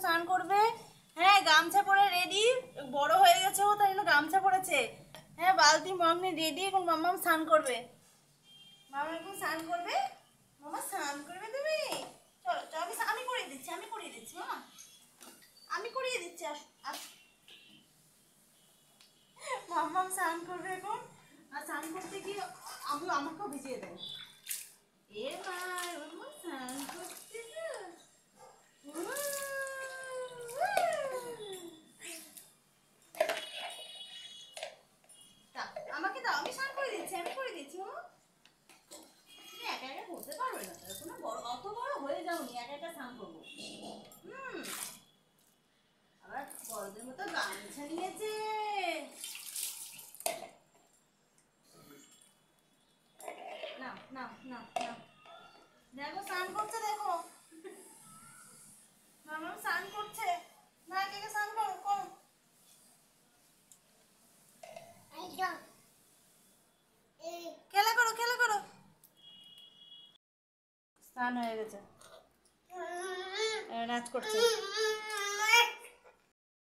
স্নান করবে। হ্যাঁ গামছা পরে রেডি, বড় হয়ে গেছে ও, তাই জন্য গামছা পরেছে। হ্যাঁ বালতি মগ নিয়ে রেডি, এখন মাম্মাম স্নান করবে। মামা এখন স্নান করবে। মামা স্নান করবে তুমি? চলো চলো, আমি করিয়ে দিচ্ছি, আমি করিয়ে দিচ্ছি মামা, আমি করিয়ে দিচ্ছি। মাম্মাম স্নান করবে এখন। আর স্নান করতে গিয়ে আমাকেও ভিজিয়ে দেয়। এ মা, মাম্মা স্নান করতে তো। আমাকে দাও, আমি স্নান করে দিচ্ছি, আমি করে দিচ্ছি মামা। তুমি একা একা করতে পারবে না, কোনো বড় অত বড় হয়ে যাওনি, একা একা স্নান করবো। আবার বড়দের মতো গামছা নিয়েছে। না না না না, দেখো স্নান করছে, দেখো মামা স্নান করছে। না কে কে স্নান করো, করো। খেলা করো, খেলা করো। স্নান হয়ে গেছে, নাচ করছে।